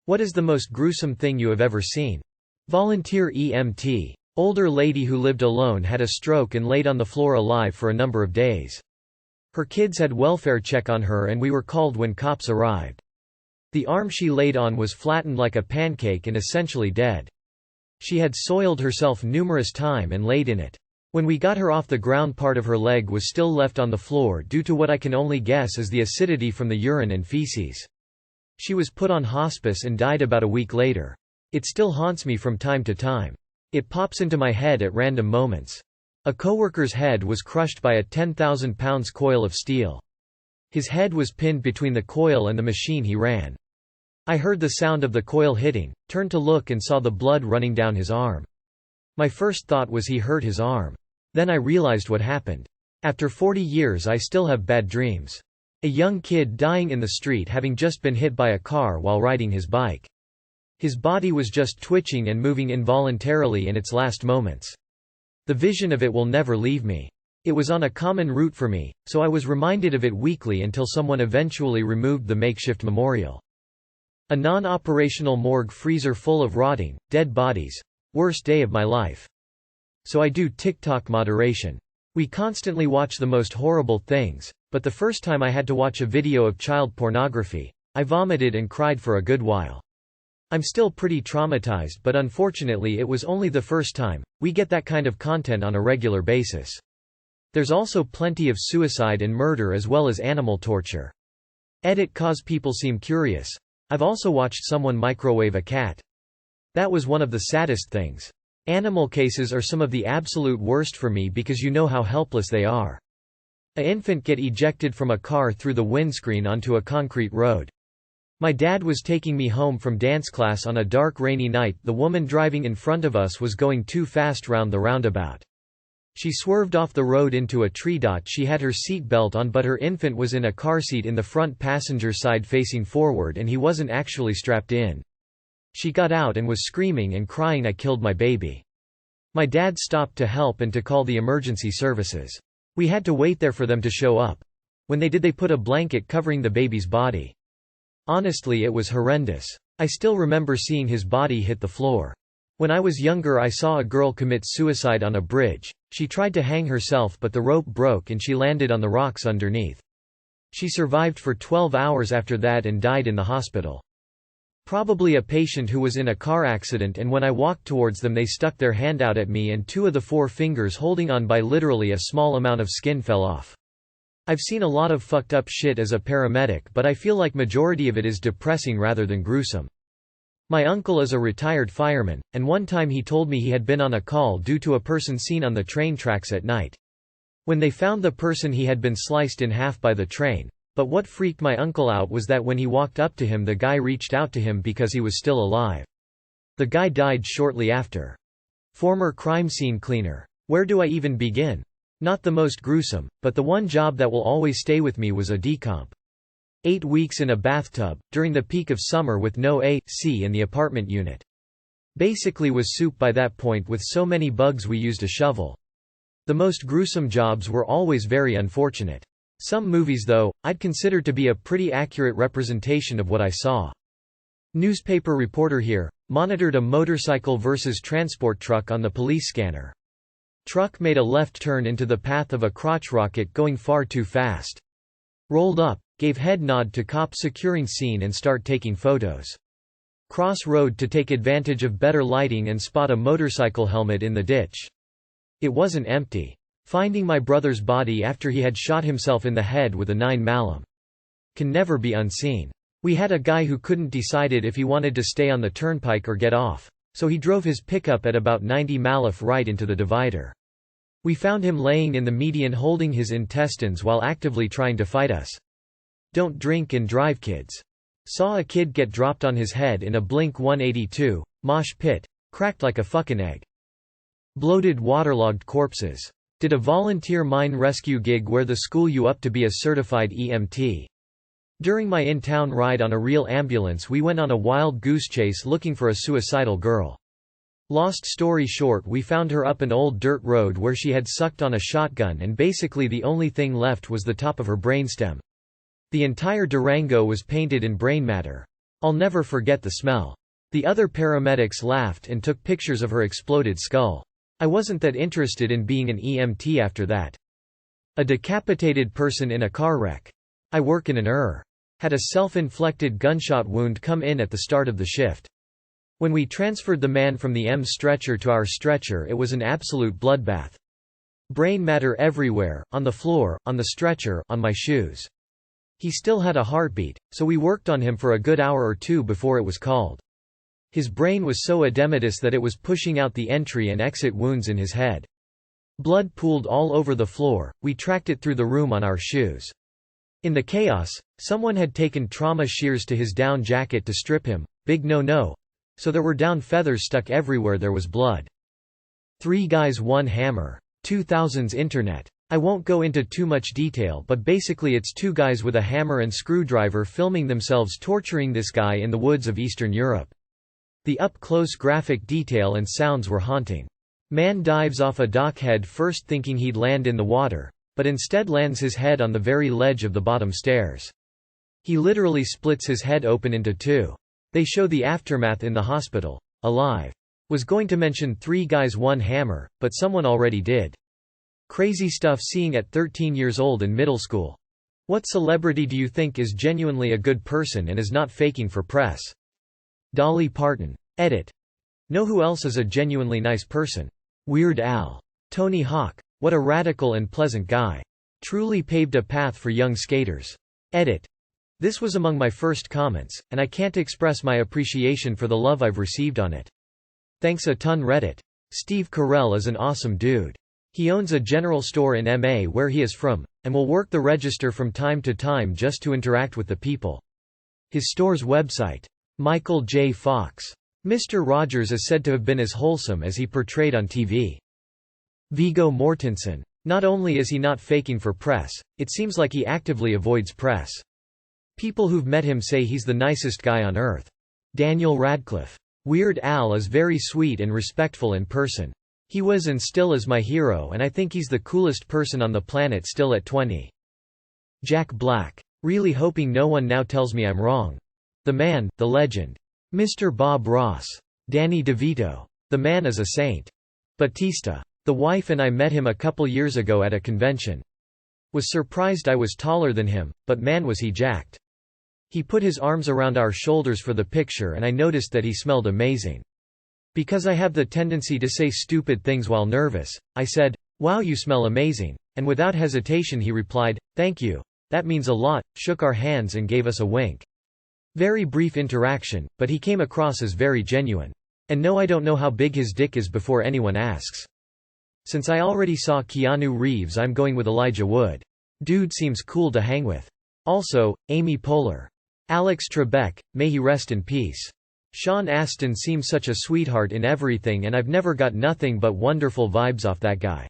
What is the most gruesome thing you have ever seen? Volunteer EMT. Older lady who lived alone had a stroke and laid on the floor alive for a number of days. Her kids had welfare check on her and we were called when cops arrived. The arm she laid on was flattened like a pancake and essentially dead. She had soiled herself numerous times and laid in it. When we got her off the ground, part of her leg was still left on the floor due to what I can only guess is the acidity from the urine and feces. She was put on hospice and died about a week later. It still haunts me from time to time. It pops into my head at random moments. A coworker's head was crushed by a 10,000-pound coil of steel. His head was pinned between the coil and the machine he ran. I heard the sound of the coil hitting, turned to look and saw the blood running down his arm. My first thought was he hurt his arm. Then I realized what happened. After 40 years I still have bad dreams. A young kid dying in the street having just been hit by a car while riding his bike. His body was just twitching and moving involuntarily in its last moments. The vision of it will never leave me. It was on a common route for me, so I was reminded of it weekly until someone eventually removed the makeshift memorial. A non-operational morgue freezer full of rotting, dead bodies. Worst day of my life. So I do TikTok moderation. We constantly watch the most horrible things, but the first time I had to watch a video of child pornography, I vomited and cried for a good while. I'm still pretty traumatized, but unfortunately it was only the first time. We get that kind of content on a regular basis. There's also plenty of suicide and murder as well as animal torture. Edit cause people seem curious. I've also watched someone microwave a cat. That was one of the saddest things. Animal cases are some of the absolute worst for me because you know how helpless they are. An infant get ejected from a car through the windscreen onto a concrete road. My dad was taking me home from dance class on a dark rainy night. The woman driving in front of us was going too fast round the roundabout. She swerved off the road into a tree. She had her seat belt on but her infant was in a car seat in the front passenger side facing forward and he wasn't actually strapped in. She got out and was screaming and crying, "I killed my baby." My dad stopped to help and to call the emergency services. We had to wait there for them to show up. When they did, they put a blanket covering the baby's body. Honestly, it was horrendous. I still remember seeing his body hit the floor. When I was younger I saw a girl commit suicide on a bridge. She tried to hang herself but the rope broke and she landed on the rocks underneath. She survived for 12 hours after that and died in the hospital. Probably a patient who was in a car accident, and when I walked towards them they stuck their hand out at me and 2 of the 4 fingers holding on by literally a small amount of skin fell off. I've seen a lot of fucked up shit as a paramedic, but I feel like majority of it is depressing rather than gruesome. My uncle is a retired fireman, and one time he told me he had been on a call due to a person seen on the train tracks at night. When they found the person, he had been sliced in half by the train. But what freaked my uncle out was that when he walked up to him, the guy reached out to him because he was still alive. The guy died shortly after. Former crime scene cleaner. Where do I even begin? Not the most gruesome, but the one job that will always stay with me was a decomp. 8 weeks in a bathtub, during the peak of summer with no AC in the apartment unit. Basically was soup by that point with so many bugs we used a shovel. The most gruesome jobs were always very unfortunate. Some movies though, I'd consider to be a pretty accurate representation of what I saw. Newspaper reporter here, monitored a motorcycle versus transport truck on the police scanner. Truck made a left turn into the path of a crotch rocket going far too fast. Rolled up, gave head nod to cop securing scene and start taking photos. Cross road to take advantage of better lighting and spot a motorcycle helmet in the ditch. It wasn't empty. Finding my brother's body after he had shot himself in the head with a 9 Malum. Can never be unseen. We had a guy who couldn't decide if he wanted to stay on the turnpike or get off, so he drove his pickup at about 90 mph right into the divider. We found him laying in the median holding his intestines while actively trying to fight us. Don't drink and drive, kids. Saw a kid get dropped on his head in a Blink 182 mosh pit. Cracked like a fucking egg. Bloated, waterlogged corpses. Did a volunteer mine rescue gig where the school you up to be a certified EMT. During my in-town ride on a real ambulance we went on a wild goose chase looking for a suicidal girl. Lost story short, we found her up an old dirt road where she had sucked on a shotgun and basically the only thing left was the top of her brainstem. The entire Durango was painted in brain matter. I'll never forget the smell. The other paramedics laughed and took pictures of her exploded skull. I wasn't that interested in being an EMT after that. A decapitated person in a car wreck. I work in an ER. Had a self-inflicted gunshot wound come in at the start of the shift. When we transferred the man from the M stretcher to our stretcher, it was an absolute bloodbath. Brain matter everywhere, on the floor, on the stretcher, on my shoes. He still had a heartbeat, so we worked on him for a good hour or two before it was called. His brain was so edematous that it was pushing out the entry and exit wounds in his head. Blood pooled all over the floor. We tracked it through the room on our shoes. In the chaos, someone had taken trauma shears to his down jacket to strip him. Big no-no. So there were down feathers stuck everywhere there was blood. 3 Guys 1 Hammer. 2000s Internet. I won't go into too much detail, but basically it's 2 guys with a hammer and screwdriver filming themselves torturing this guy in the woods of Eastern Europe. The up-close graphic detail and sounds were haunting. Man dives off a dock head first thinking he'd land in the water, but instead lands his head on the very ledge of the bottom stairs. He literally splits his head open into 2. They show the aftermath in the hospital. Alive. Was going to mention 3 Guys 1 Hammer, but someone already did. Crazy stuff seeing at 13 years old in middle school. What celebrity do you think is genuinely a good person and is not faking for press? Dolly Parton. Edit. Know who else is a genuinely nice person? Weird Al. Tony Hawk. What a radical and pleasant guy. Truly paved a path for young skaters. Edit. This was among my first comments, and I can't express my appreciation for the love I've received on it. Thanks a ton Reddit. Steve Carell is an awesome dude. He owns a general store in MA where he is from, and will work the register from time to time just to interact with the people. His store's website. Michael J. Fox. Mr. Rogers is said to have been as wholesome as he portrayed on TV. Viggo Mortensen. Not only is he not faking for press, it seems like he actively avoids press. People who've met him say he's the nicest guy on earth. Daniel Radcliffe. Weird Al is very sweet and respectful in person. He was and still is my hero, and I think he's the coolest person on the planet still at 20. Jack Black. Really hoping no one now tells me I'm wrong. The man, the legend. Mr. Bob Ross. Danny DeVito. The man is a saint. Batista. The wife and I met him a couple years ago at a convention. Was surprised I was taller than him, but man was he jacked. He put his arms around our shoulders for the picture and I noticed that he smelled amazing. Because I have the tendency to say stupid things while nervous, I said, "Wow, you smell amazing," and without hesitation he replied, "Thank you. That means a lot," shook our hands and gave us a wink. Very brief interaction, but he came across as very genuine. And no, I don't know how big his dick is before anyone asks. Since I already saw Keanu Reeves, I'm going with Elijah Wood. Dude seems cool to hang with. Also, Amy Poehler. Alex Trebek, may he rest in peace. Sean Astin seems such a sweetheart in everything and I've never got nothing but wonderful vibes off that guy.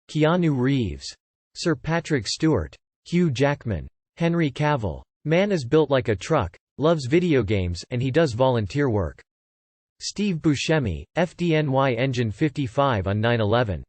Keanu Reeves. Sir Patrick Stewart. Hugh Jackman. Henry Cavill. Man is built like a truck, loves video games, and he does volunteer work. Steve Buscemi, FDNY Engine 55 on 9/11.